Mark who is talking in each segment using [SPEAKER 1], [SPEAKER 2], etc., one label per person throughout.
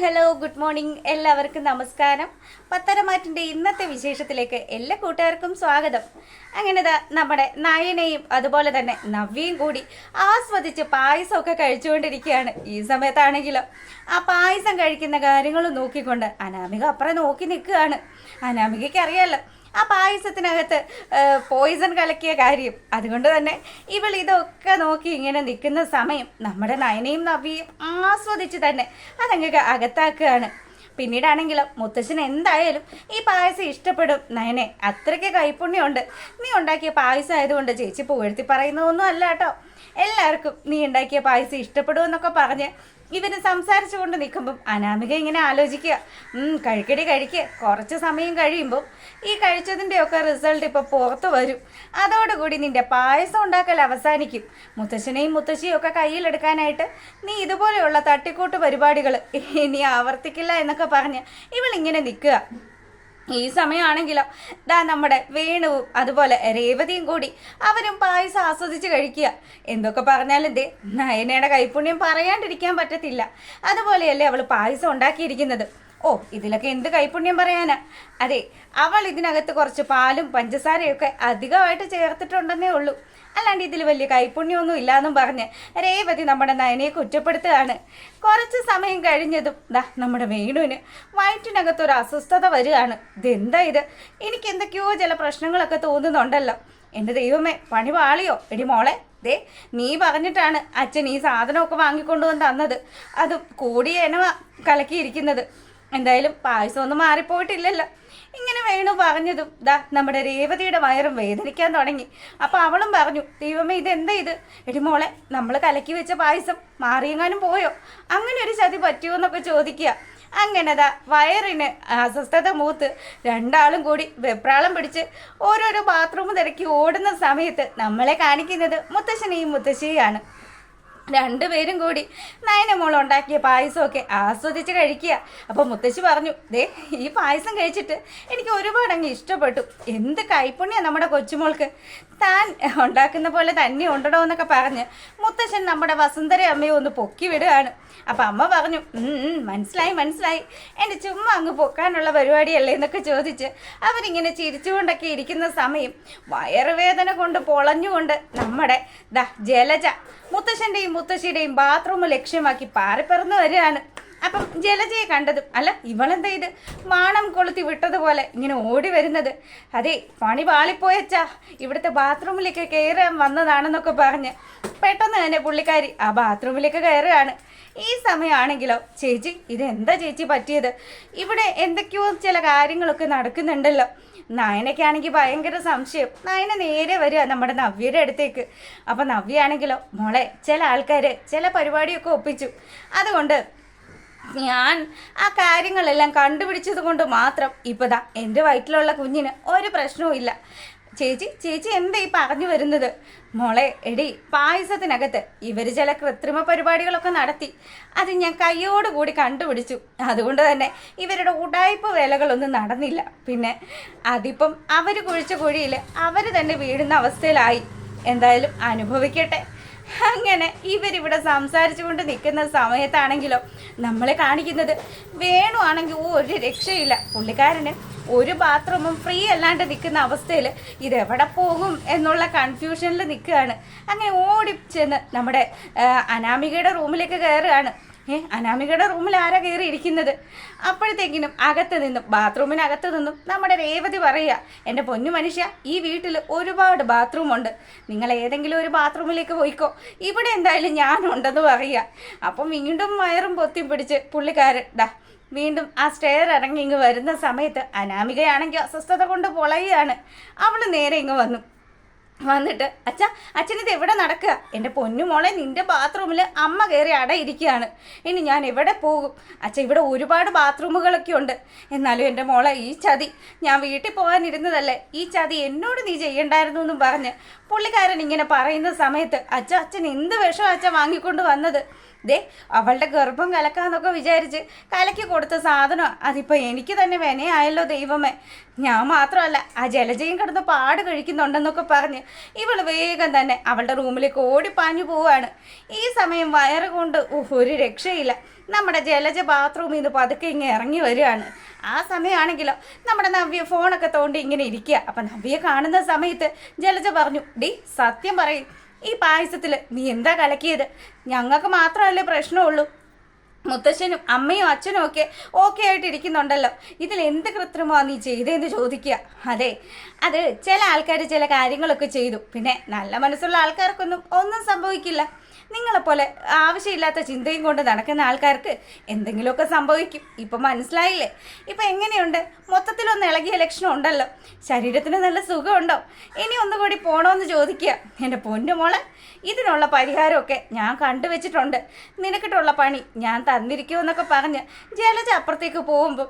[SPEAKER 1] Hello good morning എല്ലാവർക്കും നമസ്കാരം. പത്തരമാറ്റിൻ്റെ ഇന്നത്തെ വിശേഷത്തിലേക്ക് എല്ലാ കൂട്ടുകാർക്കും സ്വാഗതം. അങ്ങനെ നമ്മുടെ നയനയും അതുപോലെ തന്നെ നവ്യയും കൂടി ആസ്വദിച്ച് പായസമൊക്കെ കഴിച്ചുകൊണ്ടിരിക്കുകയാണ്. ഈ സമയത്താണെങ്കിലോ ആ പായസം കഴിക്കുന്ന കാര്യങ്ങളും നോക്കിക്കൊണ്ട് അനാമിക അപ്പുറം നോക്കി നിൽക്കുകയാണ്. അനാമികയ്ക്ക് അറിയാമല്ലോ ആ പായസത്തിനകത്ത് പോയിസൺ കലക്കിയ കാര്യം. അതുകൊണ്ട് തന്നെ ഇവൾ ഇതൊക്കെ നോക്കി ഇങ്ങനെ നിൽക്കുന്ന സമയം നമ്മുടെ നയനയും നവ്യയും ആസ്വദിച്ച് തന്നെ അതങ്ങ് അകത്താക്കുകയാണ്. പിന്നീടാണെങ്കിലും മുത്തശ്ശൻ എന്തായാലും ഈ പായസം ഇഷ്ടപ്പെടും. നയനെ അത്രയ്ക്ക് കൈപ്പുണ്യമുണ്ട്. നീ ഉണ്ടാക്കിയ പായസം ആയതുകൊണ്ട് ചേച്ചി പുകഴ്ത്തി പറയുന്നതൊന്നും അല്ല കേട്ടോ. എല്ലാവർക്കും നീ ഉണ്ടാക്കിയ പായസം ഇഷ്ടപ്പെടുമെന്നൊക്കെ പറഞ്ഞ് ഇവന് സംസാരിച്ചു കൊണ്ട് നിൽക്കുമ്പം അനാമിക ഇങ്ങനെ ആലോചിക്കുക, കഴിക്കുക. കുറച്ച് സമയം കഴിയുമ്പം ഈ കഴിച്ചതിൻ്റെയൊക്കെ റിസൾട്ട് ഇപ്പോൾ പുറത്ത് വരും. അതോടുകൂടി നിൻ്റെ പായസം ഉണ്ടാക്കൽ അവസാനിക്കും. മുത്തശ്ശനെയും മുത്തശ്ശിയും ഒക്കെ കയ്യിലെടുക്കാനായിട്ട് നീ ഇതുപോലെയുള്ള തട്ടിക്കൂട്ട് പരിപാടികൾ ഇനി ആവർത്തിക്കില്ല എന്നൊക്കെ പറഞ്ഞ് ഇവളിങ്ങനെ നിൽക്കുക. ഈ സമയമാണെങ്കിലോ നമ്മുടെ വേണുവും അതുപോലെ രേവതിയും കൂടി അവരും പായസം ആസ്വദിച്ച് കഴിക്കുക. എന്തൊക്കെ പറഞ്ഞാലും നയനയുടെ കൈപ്പുണ്യം പറയാണ്ടിരിക്കാൻ പറ്റത്തില്ല. അതുപോലെയല്ലേ അവൾ പായസം ഉണ്ടാക്കിയിരിക്കുന്നത്. ഇതിലൊക്കെ എന്ത് കൈപ്പുണ്യം പറയാനാ. അതെ, അവൾ ഇതിനകത്ത് കുറച്ച് പാലും പഞ്ചസാരയൊക്കെ അധികമായിട്ട് ചേർത്തിട്ടുണ്ടെന്നേ ഉള്ളൂ. അല്ലാണ്ട് ഇതിൽ വലിയ കൈപ്പുണ്യമൊന്നും ഇല്ലാന്നും പറഞ്ഞ് രേവതി നമ്മുടെ നയനയെ കുറ്റപ്പെടുത്തുകയാണ്. കുറച്ച് സമയം കഴിഞ്ഞതും നമ്മുടെ വേണുവിന് വയറ്റിനകത്തൊരു അസ്വസ്ഥത വരികയാണ്. ഇതെന്താ ഇത്? എനിക്ക് എന്തൊക്കെയോ ചില പ്രശ്നങ്ങളൊക്കെ തോന്നുന്നുണ്ടല്ലോ. എൻ്റെ ദൈവമേ, പണി പാളിയോ? എടി മോളെ, നീ പറഞ്ഞിട്ടാണ് അച്ഛൻ ഈ സാധനമൊക്കെ വാങ്ങിക്കൊണ്ടുവന്ന് തന്നത്. അതും കൂടിയ എനവ കലക്കിയിരിക്കുന്നത്. എന്തായാലും പായസമൊന്നും മാറിപ്പോയിട്ടില്ലല്ലോ. ഇങ്ങനെ വേണു പറഞ്ഞതും നമ്മുടെ രേവതിയുടെ വയറും വേദനിക്കാൻ തുടങ്ങി. അപ്പോൾ അവളും പറഞ്ഞു, ദൈവമേ ഇതെന്താ ഇത്? എടി മോളെ, നമ്മൾ കലക്കി വെച്ച പായസം മാറിയെങ്ങാനും പോയോ? അങ്ങനെ ഒരു ചതി പറ്റുമോ എന്നൊക്കെ ചോദിക്കുക. അങ്ങനെ വയറിന് അസ്വസ്ഥത മൂത്ത് രണ്ടാളും കൂടി വെപ്രാളം പിടിച്ച് ഓരോരോ ബാത്റൂം തിരക്കി ഓടുന്ന സമയത്ത് നമ്മളെ കാണിക്കുന്നത് മുത്തശ്ശനെയും മുത്തശ്ശിയാണ്. രണ്ടുപേരും കൂടി നയനമോൾ ഉണ്ടാക്കിയ പായസമൊക്കെ ആസ്വദിച്ച് കഴിക്കുക. അപ്പോൾ മുത്തശ്ശി പറഞ്ഞു, ഈ പായസം കഴിച്ചിട്ട് എനിക്ക് ഒരുപാട് അങ്ങ് ഇഷ്ടപ്പെട്ടു. എന്ത് കൈപ്പുണ്യാണ് നമ്മുടെ കൊച്ചുമോൾക്ക്. താൻ ഉണ്ടാക്കുന്ന പോലെ തന്നെ ഉണ്ടോ എന്നൊക്കെ പറഞ്ഞ് മുത്തശ്ശൻ നമ്മുടെ വസുന്ധര അമ്മയെ ഒന്ന് പൊക്കി വിടുകയാണ്. അപ്പം അമ്മ പറഞ്ഞു, മനസ്സിലായി, എൻ്റെ ചുമ്മാ അങ്ങ് പൊക്കാനുള്ള പരിപാടിയല്ലേ എന്നൊക്കെ ചോദിച്ച് അവരിങ്ങനെ ചിരിച്ചുകൊണ്ടൊക്കെ ഇരിക്കുന്ന സമയം വയറുവേദന കൊണ്ട് പൊളഞ്ഞുകൊണ്ട് നമ്മുടെ ജലജ മുത്തശ്ശൻ്റെയും മുത്തശ്ശിയുടെയും ബാത്റൂം ലക്ഷ്യമാക്കി പാറിപ്പറന്ന് വരികയാണ്. അപ്പം ജലജയെ കണ്ടതും, അല്ല ഇവളെന്താ ഇത് മാണം കൊളുത്തി വിട്ടതുപോലെ ഇങ്ങനെ ഓടി വരുന്നത്? അതെ, പണി പാളിപ്പോയച്ചാ, ഇവിടുത്തെ ബാത്റൂമിലേക്ക് കയറാൻ വന്നതാണെന്നൊക്കെ പറഞ്ഞ് പെട്ടെന്ന് തന്നെ പുള്ളിക്കാരി ആ ബാത്റൂമിലേക്ക് കയറുകയാണ്. ഈ സമയമാണെങ്കിലോ, ചേച്ചി ഇതെന്താ ചേച്ചി പറ്റിയത്? ഇവിടെ എന്തൊക്കെയോ ചില കാര്യങ്ങളൊക്കെ നടക്കുന്നുണ്ടല്ലോ. നയനയ്ക്കാണെങ്കിൽ ഭയങ്കര സംശയം. നയന നേരെ വരിക നമ്മുടെ നവ്യയുടെ അടുത്തേക്ക്. അപ്പം നവ്യയാണെങ്കിലോ, മോളെ ചില ആൾക്കാർ ചില പരിപാടിയൊക്കെ ഒപ്പിച്ചു. അതുകൊണ്ട് ഞാൻ ആ കാര്യങ്ങളെല്ലാം കണ്ടുപിടിച്ചത് കൊണ്ട് മാത്രം ഇപ്പോൾ എൻ്റെ വയറ്റിലുള്ള കുഞ്ഞിന് ഒരു പ്രശ്നവും ഇല്ല. ചേച്ചി എന്താ ഈ പറഞ്ഞു വരുന്നത്? മോളെ, എടി പായസത്തിനകത്ത് ഇവർ ചില കൃത്രിമ പരിപാടികളൊക്കെ നടത്തി. അത് ഞാൻ കയ്യോടുകൂടി കണ്ടുപിടിച്ചു. അതുകൊണ്ട് തന്നെ ഇവരുടെ ഉടായ്പ വേലകളൊന്നും നടന്നില്ല. പിന്നെ അതിപ്പം അവർ കുഴിച്ച കുഴിയിൽ അവർ തന്നെ വീഴുന്ന അവസ്ഥയിലായി. എന്തായാലും അനുഭവിക്കട്ടെ. അങ്ങനെ ഇവരിവിടെ സംസാരിച്ചു കൊണ്ട് നിൽക്കുന്ന സമയത്താണെങ്കിലോ നമ്മളെ കാണിക്കുന്നത് വേണു ആണെങ്കിൽ ഒരു രക്ഷയില്ല. പുള്ളിക്കാരന് ഒരു ബാത്റൂമും ഫ്രീ അല്ലാണ്ട് നിൽക്കുന്ന അവസ്ഥയിൽ ഇതെവിടെ പോകും എന്നുള്ള കൺഫ്യൂഷനിൽ നിൽക്കുകയാണ്. അങ്ങനെ ഓടിച്ചെന്ന് നമ്മുടെ അനാമികയുടെ റൂമിലേക്ക് കയറുകയാണ്. അനാമികയുടെ റൂമിൽ ആരാ കയറി ഇരിക്കുന്നത്? അപ്പോഴത്തേക്കിനും ബാത്റൂമിനകത്ത് നിന്നും നമ്മുടെ രേവതി പറയുക, എൻ്റെ പൊന്നു മനുഷ്യ, ഈ വീട്ടിൽ ഒരുപാട് ബാത്റൂമുണ്ട്. നിങ്ങൾ ഏതെങ്കിലും ഒരു ബാത്റൂമിലേക്ക് പോയിക്കോ, ഇവിടെ എന്തായാലും ഞാനുണ്ടെന്ന് പറയുക. അപ്പം വീണ്ടും വയറും പൊത്തി പിടിച്ച് പുള്ളിക്കാരൻ വീണ്ടും ആ സ്റ്റെയർ ഇറങ്ങി ഇങ്ങ് വരുന്ന സമയത്ത് അനാമികയാണെങ്കിൽ അസ്വസ്ഥത കൊണ്ട് പൊളയുകയാണ്. അവൾ നേരെ ഇങ്ങ് വന്നിട്ട്, അച്ഛനിത് എവിടെ നടക്കുക? എൻ്റെ പൊന്നു മോളെ, നിൻ്റെ ബാത്റൂമിൽ അമ്മ കയറി അടയിരിക്കുകയാണ്. ഇനി ഞാൻ എവിടെ പോകും? ഇവിടെ ഒരുപാട് ബാത്റൂമുകളൊക്കെ ഉണ്ട്. എന്നാലും എൻ്റെ മോളെ, ഈ ചതി ഞാൻ വീട്ടിൽ പോകാനിരുന്നതല്ലേ, ഈ ചതി എന്നോട് നീ ചെയ്യണ്ടായിരുന്നു എന്നും പറഞ്ഞ് പുള്ളിക്കാരൻ ഇങ്ങനെ പറയുന്ന സമയത്ത്, അച്ഛൻ എന്ത് വിഷം വാങ്ങിക്കൊണ്ട് വന്നത്? ദേ അവളുടെ ഗർഭം കലക്കാന്നൊക്കെ വിചാരിച്ച് കലക്കി കൊടുത്ത സാധനം അതിപ്പോൾ എനിക്ക് തന്നെ വിനയായല്ലോ ദൈവമേ. ഞാൻ മാത്രമല്ല ആ ജലജയും കിടന്ന് പാട് കഴിക്കുന്നുണ്ടെന്നൊക്കെ പറഞ്ഞ് ഇവൾ വേഗം തന്നെ അവളുടെ റൂമിലേക്ക് ഓടിപ്പാഞ്ഞു പോവാണ്. ഈ സമയം വയറ് കൊണ്ട് ഒരു രക്ഷയില്ല. നമ്മുടെ ജലജ ബാത്റൂമിൽ നിന്ന് പതുക്കെ ഇങ്ങനെ ഇറങ്ങി വരികയാണ്. ആ സമയമാണെങ്കിലോ നമ്മുടെ നവ്യ ഫോണൊക്കെ തോണ്ടി ഇങ്ങനെ ഇരിക്കുക. അപ്പം നവ്യയെ കാണുന്ന സമയത്ത് ജലജ പറഞ്ഞു, ഡി സത്യം പറയും, ഈ പായസത്തിൽ നീ എന്താ കലക്കിയത്? ഞങ്ങൾക്ക് മാത്രമല്ലേ പ്രശ്നമുള്ളൂ, മുത്തശ്ശനും അമ്മയും അച്ഛനും ഒക്കെ ഓക്കെ ആയിട്ടിരിക്കുന്നുണ്ടല്ലോ, ഇതിൽ എന്ത് കൃത്രിമമാണ് നീ ചെയ്തതെന്ന് ചോദിക്കുക. അതെ, അത് ചില ആൾക്കാർ ചില കാര്യങ്ങളൊക്കെ ചെയ്തു, പിന്നെ നല്ല മനസ്സുള്ള ആൾക്കാർക്കൊന്നും ഒന്നും സംഭവിക്കില്ല. നിങ്ങളെപ്പോലെ ആവശ്യമില്ലാത്ത ചിന്തയും കൊണ്ട് നടക്കുന്ന ആൾക്കാർക്ക് എന്തെങ്കിലുമൊക്കെ സംഭവിക്കും. ഇപ്പം മനസ്സിലായില്ലേ? ഇപ്പം എങ്ങനെയുണ്ട്? മൊത്തത്തിലൊന്ന് ഇളകിയ ലക്ഷണം ഉണ്ടല്ലോ, ശരീരത്തിന് നല്ല സുഖമുണ്ടോ? ഇനി ഒന്നുകൂടി പോകണമെന്ന് ചോദിക്കുക. എൻ്റെ പൊന്നു മോളെ, ഇതിനുള്ള പരിഹാരമൊക്കെ ഞാൻ കണ്ടുവച്ചിട്ടുണ്ട്, നിനക്കിട്ടുള്ള പണി ഞാൻ തന്നിരിക്കുമെന്നൊക്കെ പറഞ്ഞ് ജലജ അപ്പുറത്തേക്ക് പോകുമ്പം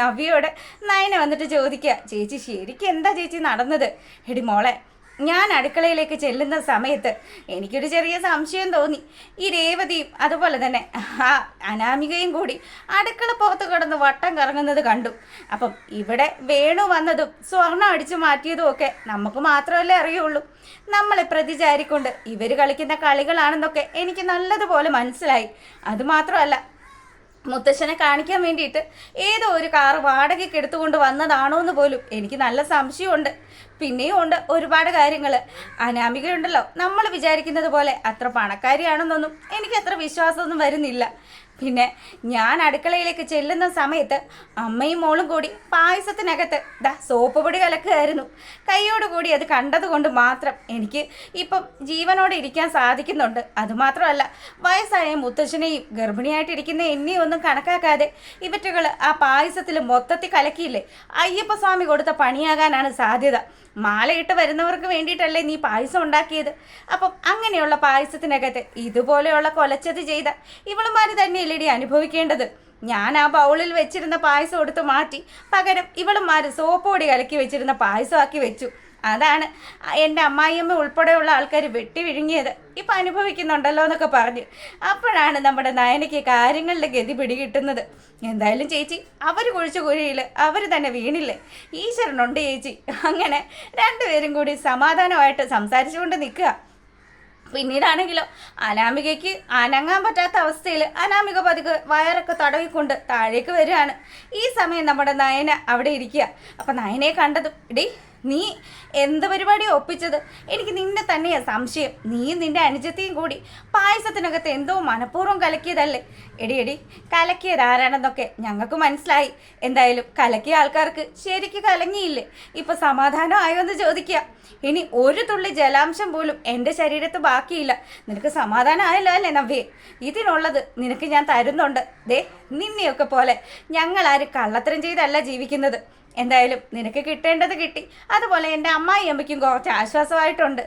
[SPEAKER 1] നവ്യയോട് നയന വന്നിട്ട് ചോദിക്കുക, ചേച്ചി ശരിക്കും എന്താ ചേച്ചി നടന്നത്? എടി മോളെ, ഞാൻ അടുക്കളയിലേക്ക് ചെല്ലുന്ന സമയത്ത് എനിക്കൊരു ചെറിയ സംശയം തോന്നി. ഈ രേവതിയും അതുപോലെ തന്നെ ആ അനാമികയും കൂടി അടുക്കള പുറത്ത് കിടന്ന് വട്ടം കറങ്ങുന്നത് കണ്ടു. അപ്പം ഇവിടെ വേണു വന്നതും സ്വർണം അടിച്ചു മാറ്റിയതും ഒക്കെ നമുക്ക് മാത്രമല്ലേ അറിയുള്ളൂ. നമ്മളെ പ്രതിചാരിക്കൊണ്ട് ഇവർ കളിക്കുന്ന കളികളാണെന്നൊക്കെ എനിക്ക് നല്ലതുപോലെ മനസ്സിലായി. അതുമാത്രമല്ല, മുത്തശ്ശനെ കാണിക്കാൻ വേണ്ടിയിട്ട് ഏതോ ഒരു കാറ് വാടകയ്ക്ക് എടുത്തുകൊണ്ട് വന്നതാണോ എന്ന് പോലും എനിക്ക് നല്ല സംശയമുണ്ട്. പിന്നെയും ഉണ്ട് ഒരുപാട് കാര്യങ്ങൾ. അനാമികയുണ്ടല്ലോ, നമ്മൾ വിചാരിക്കുന്നത് പോലെ അത്ര പണക്കാരിയാണെന്നൊന്നും എനിക്ക് അത്ര വിശ്വാസമൊന്നും വരുന്നില്ല. പിന്നെ ഞാൻ അടുക്കളയിലേക്ക് ചെല്ലുന്ന സമയത്ത് അമ്മയും മോളും കൂടി പായസത്തിനകത്ത് സോപ്പ് പൊടി കലക്കുകയായിരുന്നു. കൈയോടുകൂടി അത് കണ്ടതുകൊണ്ട് മാത്രം എനിക്ക് ഇപ്പം ജീവനോടെ ഇരിക്കാൻ സാധിക്കുന്നുണ്ട്. അതുമാത്രമല്ല, വയസ്സായ മുത്തശ്ശനെയും ഗർഭിണിയായിട്ടിരിക്കുന്ന എന്നെയും ഒന്നും കണക്കാക്കാതെ ഇവറ്റുകൾ ആ പായസത്തിൽ മൊത്തത്തിൽ കലക്കിയില്ലേ, അയ്യപ്പസ്വാമി കൊടുത്ത പണിയാകാനാണ് സാധ്യത. മാലയിട്ട് വരുന്നവർക്ക് വേണ്ടിയിട്ടല്ലേ നീ പായസം ഉണ്ടാക്കിയത്? അപ്പം അങ്ങനെയുള്ള പായസത്തിനകത്ത് ഇതുപോലെയുള്ള കൊലച്ചത് ചെയ്ത ഇവളുമാർ തന്നെയല്ലേടി അനുഭവിക്കേണ്ടത്. ഞാൻ ആ ബൗളിൽ വെച്ചിരുന്ന പായസം എടുത്ത് മാറ്റി പകരം ഇവളുമാർ സോപ്പ് പൊടി കലക്കി വെച്ചിരുന്ന പായസമാക്കി വെച്ചു. അതാണ് എൻ്റെ അമ്മായിയമ്മ ഉൾപ്പെടെയുള്ള ആൾക്കാർ വെട്ടി വിഴുങ്ങിയത്. ഇപ്പം അനുഭവിക്കുന്നുണ്ടല്ലോ എന്നൊക്കെ പറഞ്ഞു. അപ്പോഴാണ് നമ്മുടെ നയനയ്ക്ക് കാര്യങ്ങളുടെ ഗതി പിടികിട്ടുന്നത്. എന്തായാലും ചേച്ചി, അവർ കുഴിച്ച കുഴിയിൽ അവർ തന്നെ വീണില്ലേ, ഈശ്വരനുണ്ട് ചേച്ചി. അങ്ങനെ രണ്ടുപേരും കൂടി സമാധാനമായിട്ട് സംസാരിച്ചുകൊണ്ട് നിൽക്കുക. പിന്നീടാണെങ്കിലോ അനാമികയ്ക്ക് അനങ്ങാൻ പറ്റാത്ത അവസ്ഥയിൽ അനാമിക പതുക്കെ വയറൊക്കെ തടവിക്കൊണ്ട് താഴേക്ക് വരികയാണ്. ഈ സമയം നമ്മുടെ നയന അവിടെ ഇരിക്കുക. അപ്പം നയനയെ കണ്ടതും, ഇടി നീ എന്ത് പരിപാടിയാണ് ഒപ്പിച്ചത്? എനിക്ക് നിന്നെ തന്നെയാണ് സംശയം. നീയും നിന്റെ അനുജത്തിയും കൂടി പായസത്തിനകത്ത് എന്തോ മനഃപൂർവ്വം കലക്കിയതല്ലേ? എടി കലക്കിയത് ആരാണെന്നൊക്കെ ഞങ്ങൾക്ക് മനസ്സിലായി. എന്തായാലും കലക്കിയ ആൾക്കാർക്ക് ശരിക്ക് കലങ്ങിയില്ലേ? ഇപ്പം സമാധാനം ആയോ എന്ന് ചോദിക്കുക. ഇനി ഒരു തുള്ളി ജലാംശം പോലും എൻ്റെ ശരീരത്ത് ബാക്കിയില്ല. നിനക്ക് സമാധാനം ആയല്ലോ അല്ലേ നവ്യേ? ഇതിനുള്ളത് നിനക്ക് ഞാൻ തരുന്നുണ്ട്. ദേ, നിന്നെയൊക്കെ പോലെ ഞങ്ങളാരും കള്ളത്തരം ചെയ്തല്ല ജീവിക്കുന്നത്. എന്തായാലും നിനക്ക് കിട്ടേണ്ടത് കിട്ടി. അതുപോലെ എൻ്റെ അമ്മായി അമ്മയ്ക്കും കുറച്ച് ആശ്വാസമായിട്ടുണ്ട്.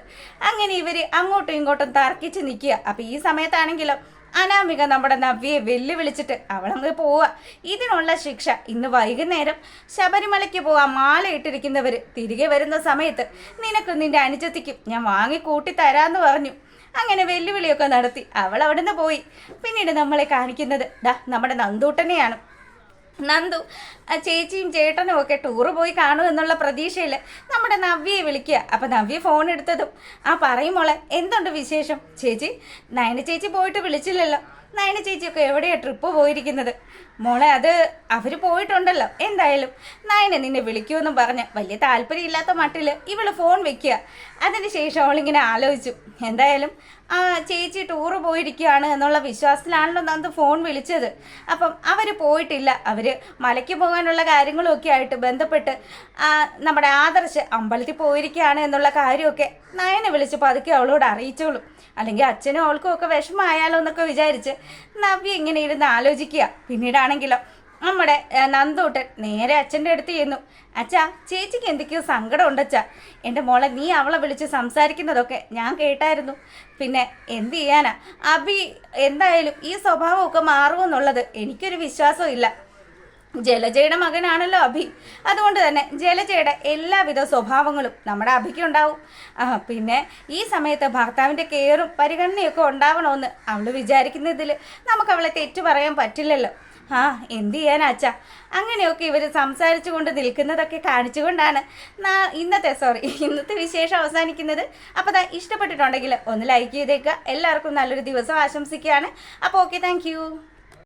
[SPEAKER 1] അങ്ങനെ ഇവർ അങ്ങോട്ടും ഇങ്ങോട്ടും തർക്കിച്ച് നിൽക്കുക. അപ്പോൾ ഈ സമയത്താണെങ്കിലും അനാമിക നമ്മുടെ നവ്യയെ വെല്ലുവിളിച്ചിട്ട് അവളങ്ങ് പോവുക. ഇതിനുള്ള ശിക്ഷ ഇന്ന് വൈകുന്നേരം ശബരിമലയ്ക്ക് പോവാൻ മാല ഇട്ടിരിക്കുന്നവർ തിരികെ വരുന്ന സമയത്ത് നിനക്കും നിന്റെ അനുജത്തിക്കും ഞാൻ വാങ്ങിക്കൂട്ടി തരാമെന്ന് പറഞ്ഞു. അങ്ങനെ വെല്ലുവിളിയൊക്കെ നടത്തി അവൾ അവിടുന്ന് പോയി. പിന്നീട് നമ്മളെ കാണിക്കുന്നത് നമ്മുടെ നന്ദൂട്ടനെയാണ്. നന്ദു ചേച്ചിയും ചേട്ടനും ഒക്കെ ടൂറ് പോയി കാണും എന്നുള്ള പ്രതീക്ഷയിൽ നമ്മുടെ നവ്യയെ വിളിക്കുക. അപ്പം നവ്യ ഫോൺ എടുത്തതും, പറയും മോളെ, എന്തുണ്ട് വിശേഷം? ചേച്ചി, നയന ചേച്ചി പോയിട്ട് വിളിച്ചില്ലല്ലോ. നയന ചേച്ചിയൊക്കെ എവിടെയാണ് ട്രിപ്പ് പോയിരിക്കുന്നത്? മോളെ, അത് അവർ പോയിട്ടുണ്ടല്ലോ. എന്തായാലും നയനെ നിന്നെ വിളിക്കുമെന്നും പറഞ്ഞ് വലിയ താല്പര്യമില്ലാത്ത മട്ടിൽ ഇവൾ ഫോൺ വെക്കുക. അതിന് ശേഷം അവളിങ്ങനെ ആലോചിച്ചു, എന്തായാലും ചേച്ചി ടൂറ് പോയിരിക്കുകയാണ് എന്നുള്ള വിശ്വാസത്തിലാണല്ലോ നന്ദു ഫോൺ വിളിച്ചത്. അപ്പം അവർ പോയിട്ടില്ല, അവർ മലയ്ക്ക് പോകാനുള്ള കാര്യങ്ങളൊക്കെ ആയിട്ട് ബന്ധപ്പെട്ട് നമ്മുടെ ആദർശ് അമ്പലത്തിൽ പോയിരിക്കുകയാണ് എന്നുള്ള കാര്യമൊക്കെ നയനെ വിളിച്ച് പതുക്കെ അവളോട് അറിയിച്ചോളും. അല്ലെങ്കിൽ അച്ഛനും അവൾക്കും ഒക്കെ വിഷമമായാലോ എന്നൊക്കെ വിചാരിച്ച് നവ്യ ഇങ്ങനെ ഇരുന്ന് ആലോചിക്കുക. പിന്നീടാണെങ്കിലോ നമ്മുടെ നന്ദൂട്ടൻ നേരെ അച്ഛൻ്റെ അടുത്ത് ചെന്നു. അച്ഛാ, ചേച്ചിക്ക് എന്തൊക്കെയോ സങ്കടം ഉണ്ടച്ചാ. എൻ്റെ മോളെ, നീ അവളെ വിളിച്ച് സംസാരിക്കുന്നതൊക്കെ ഞാൻ കേട്ടായിരുന്നു. പിന്നെ എന്ത് ചെയ്യാനാ, അഭി എന്തായാലും ഈ സ്വഭാവമൊക്കെ മാറുമെന്നുള്ളത് എനിക്കൊരു വിശ്വാസവും ഇല്ല. ജലജയുടെ മകനാണല്ലോ അഭി. അതുകൊണ്ട് തന്നെ ജലജയുടെ എല്ലാവിധ സ്വഭാവങ്ങളും നമ്മുടെ അഭിക്കുണ്ടാവും. പിന്നെ ഈ സമയത്ത് ഭർത്താവിൻ്റെ കെയറും പരിഗണനയൊക്കെ ഉണ്ടാവണമെന്ന് അവൾ വിചാരിക്കുന്നതിൽ നമുക്ക് അവളെ തെറ്റു പറയാൻ പറ്റില്ലല്ലോ. എന്ത് ചെയ്യാനാച്ചാ, അങ്ങനെയൊക്കെ ഇവർ സംസാരിച്ചു കൊണ്ട് നിൽക്കുന്നതൊക്കെ കാണിച്ചുകൊണ്ടാണ് ഇന്നത്തെ വിശേഷം അവസാനിക്കുന്നത്. അപ്പോൾ ഇഷ്ടപ്പെട്ടിട്ടുണ്ടെങ്കിൽ ഒന്ന് ലൈക്ക് ചെയ്തേക്കുക. എല്ലാവർക്കും നല്ലൊരു ദിവസം ആശംസിക്കുകയാണ്. അപ്പോൾ ഓക്കെ, താങ്ക്